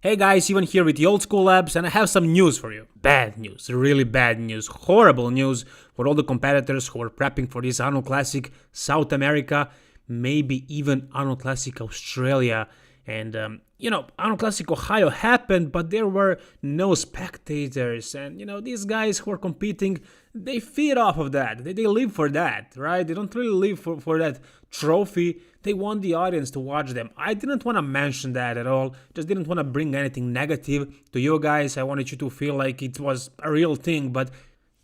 Hey guys, Ivan here with the Old School Labs, and I have some news for you. Bad news, really bad news, horrible news for all the competitors who are prepping for this Arnold Classic South America, maybe even Arnold Classic Australia. And, Arnold Classic Ohio happened, but there were no spectators. And, these guys who are competing, they feed off of that. They live for that, right? They don't really live for that trophy. They want the audience to watch them. I didn't want to mention that at all. Just didn't want to bring anything negative to you guys. I wanted you to feel like it was a real thing, but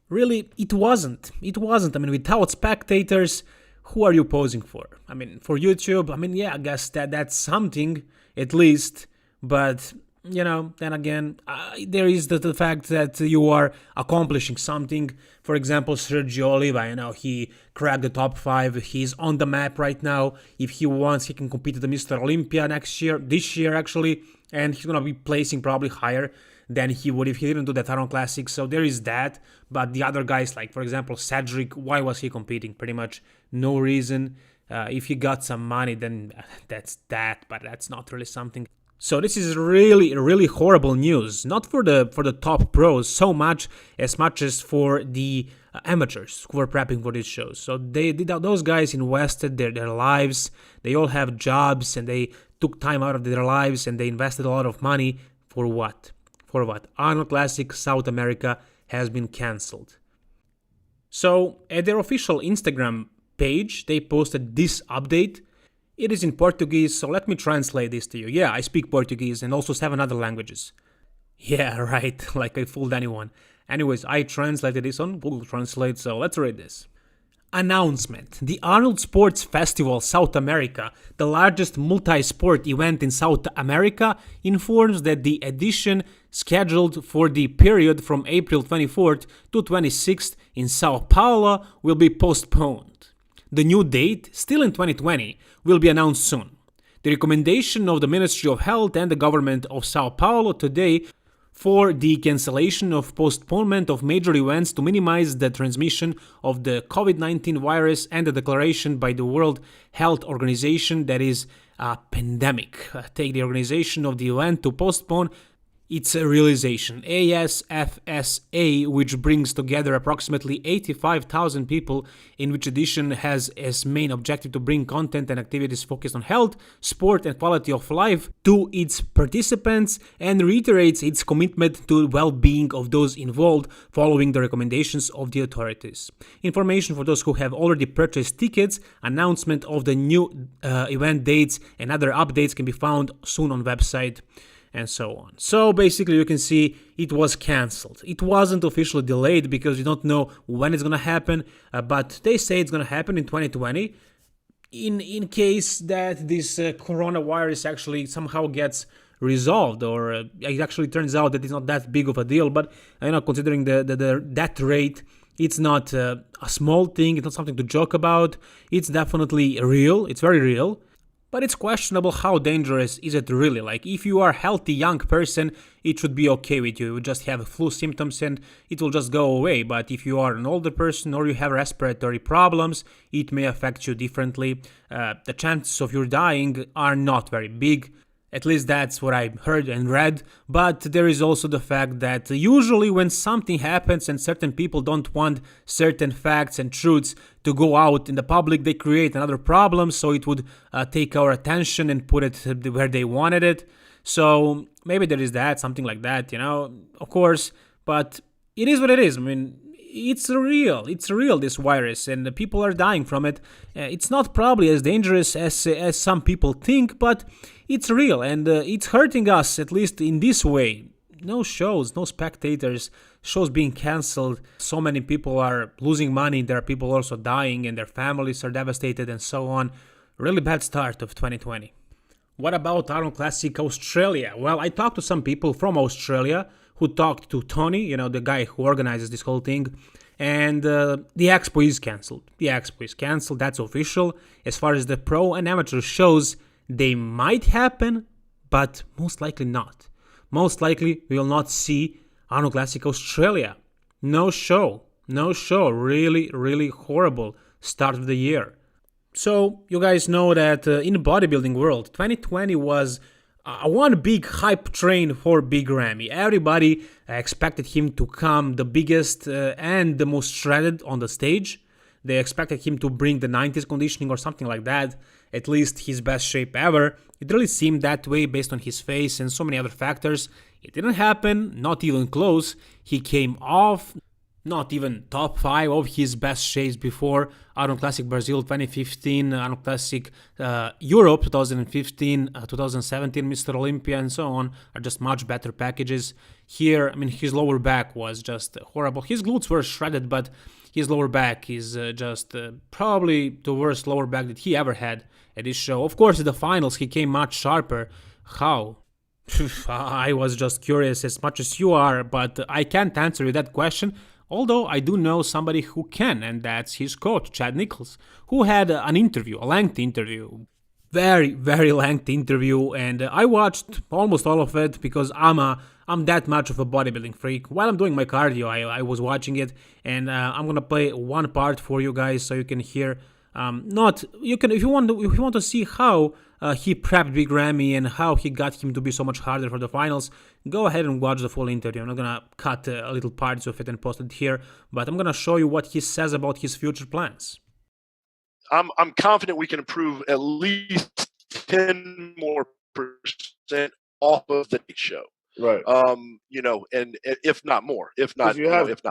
really, it wasn't. It wasn't. I mean, without spectators, who are you posing for? I mean, for YouTube, I guess that's something, at least. But, then again, there is the fact that you are accomplishing something. For example, Sergio Oliva, he cracked the top 5. He's on the map right now. If he wants, he can compete at the Mr. Olympia this year actually. And he's going to be placing probably higher than he would if he didn't do that Arnold Classic. So there is that. But the other guys, like, for example, Cedric, why was he competing? Pretty much no reason. If he got some money, then that's that. But that's not really something. So this is really, really horrible news. Not for the top pros so much as for the amateurs who were prepping for these shows. So those guys invested their lives. They all have jobs and they took time out of their lives and they invested a lot of money for what? For what? Arnold Classic South America has been cancelled. So at their official Instagram page, they posted this update. It is in Portuguese, so let me translate this to you. Yeah, I speak Portuguese and also 7 other languages. Yeah, right, like I fooled anyone. Anyways, I translated this on Google Translate, so let's read this. Announcement. The Arnold Sports Festival South America, the largest multi-sport event in South America, informs that the edition scheduled for the period from April 24th to 26th in Sao Paulo will be postponed. The new date, still in 2020, will be announced soon. The recommendation of the Ministry of Health and the government of Sao Paulo today for the cancellation of postponement of major events to minimize the transmission of the COVID-19 virus and the declaration by the World Health Organization that is a pandemic. Take the organization of the event to postpone its realization. ASFSA, which brings together approximately 85,000 people, in which edition has as main objective to bring content and activities focused on health, sport and quality of life to its participants, and reiterates its commitment to well-being of those involved following the recommendations of the authorities. Information for those who have already purchased tickets, announcement of the new event dates and other updates can be found soon on website, and so on. So basically you can see it was cancelled. It wasn't officially delayed because we don't know when it's going to happen, but they say it's going to happen in 2020 in case that this coronavirus actually somehow gets resolved, or it actually turns out that it's not that big of a deal. But considering the death rate, it's not a small thing. It's not something to joke about. It's definitely real. It's very real. But it's questionable how dangerous is it really. Like, if you are a healthy young person, it should be okay with you. You just have flu symptoms and it will just go away. But if you are an older person or you have respiratory problems, it may affect you differently. The chances of you dying are not very big. At least that's what I heard and read. But there is also the fact that usually when something happens and certain people don't want certain facts and truths to go out in the public, they create another problem, so it would take our attention and put it where they wanted it. So maybe there is something like that, of course. But it is what it is. I mean, it's real, this virus, and the people are dying from it. It's not probably as dangerous as some people think, but it's real, and it's hurting us, at least in this way. No shows, no spectators, shows being cancelled. So many people are losing money. There are people also dying, and their families are devastated, and so on. Really bad start of 2020. What about Arnold Classic Australia? Well, I talked to some people from Australia who talked to Tony, the guy who organizes this whole thing, and the expo is cancelled. The expo is cancelled, that's official. As far as the pro and amateur shows, they might happen, but most likely not. Most likely we will not see Arnold Classic Australia. No show. Really, really horrible start of the year. So you guys know that in the bodybuilding world, 2020 was one big hype train for Big Ramy. Everybody expected him to come the biggest and the most shredded on the stage. They expected him to bring the 90s conditioning or something like that, at least his best shape ever. It really seemed that way based on his face and so many other factors. It didn't happen, not even close. He came off not even top 5 of his best shapes before. Arnold Classic Brazil 2015, Arnold Classic Europe 2015, 2017 Mr. Olympia and so on are just much better packages. Here, I mean, his lower back was just horrible. His glutes were shredded, but his lower back is just probably the worst lower back that he ever had at this show. Of course, in the finals, he came much sharper. How? I was just curious as much as you are, but I can't answer you that question. Although I do know somebody who can, and that's his coach, Chad Nichols, who had an interview, a lengthy interview. Very, very lengthy interview, and I watched almost all of it because I'm that much of a bodybuilding freak. While I'm doing my cardio, I was watching it, and I'm gonna play one part for you guys so you can hear. If you want to see how he prepped Big Ramy and how he got him to be so much harder for the finals, go ahead and watch the full interview. I'm not gonna cut little parts of it and post it here, but I'm gonna show you what he says about his future plans. I'm confident we can improve at least 10 more percent off of the show. Right. You know, and if not more, if not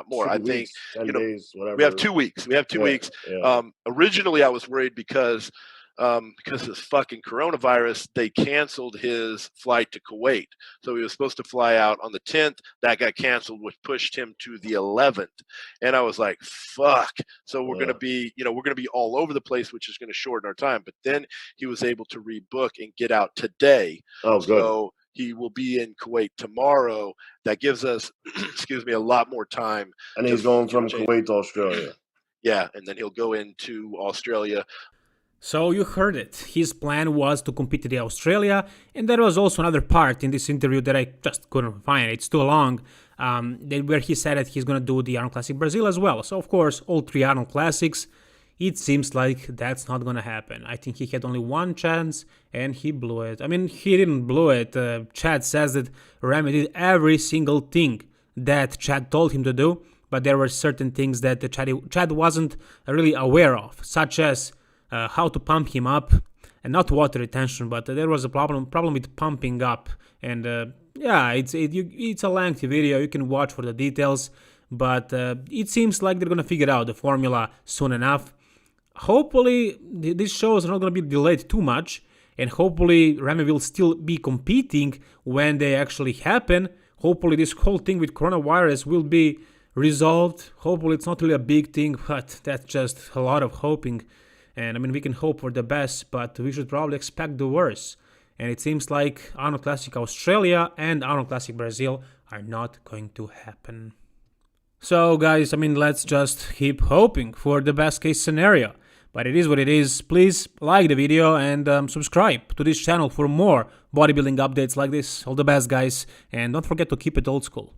more, I think, you know, days, we have 2 weeks. We have 2 weeks. Yeah. Originally I was worried because of this fucking coronavirus, they canceled his flight to Kuwait. So he was supposed to fly out on the 10th. That got canceled, which pushed him to the 11th. And I was like, fuck. So we're going to be, you know, we're going to be all over the place, which is going to shorten our time. But then he was able to rebook and get out today. Oh, good. So he will be in Kuwait tomorrow. That gives us, excuse me, a lot more time. And he's going from Kuwait to Australia. Yeah, and then he'll go into Australia. So you heard it. His plan was to compete in Australia, and there was also another part in this interview that I just couldn't find. It's too long, where he said that he's going to do the Arnold Classic Brazil as well. So of course, all 3 Arnold Classics. It seems like that's not going to happen. I think he had only one chance, and he blew it. I mean, he didn't blow it. Chad says that Ramy did every single thing that Chad told him to do, but there were certain things that Chad wasn't really aware of, such as how to pump him up, and not water retention, but there was a problem with pumping up. And yeah, it's a lengthy video. You can watch for the details, but it seems like they're gonna figure out the formula soon enough. Hopefully, these shows are not gonna be delayed too much, and hopefully Ramy will still be competing when they actually happen. Hopefully, this whole thing with coronavirus will be resolved. Hopefully, it's not really a big thing, but that's just a lot of hoping. And I mean, we can hope for the best, but we should probably expect the worst. And it seems like Arnold Classic Australia and Arnold Classic Brazil are not going to happen. So guys, I mean, let's just keep hoping for the best case scenario. But it is what it is. Please like the video and subscribe to this channel for more bodybuilding updates like this. All the best, guys. And don't forget to keep it old school.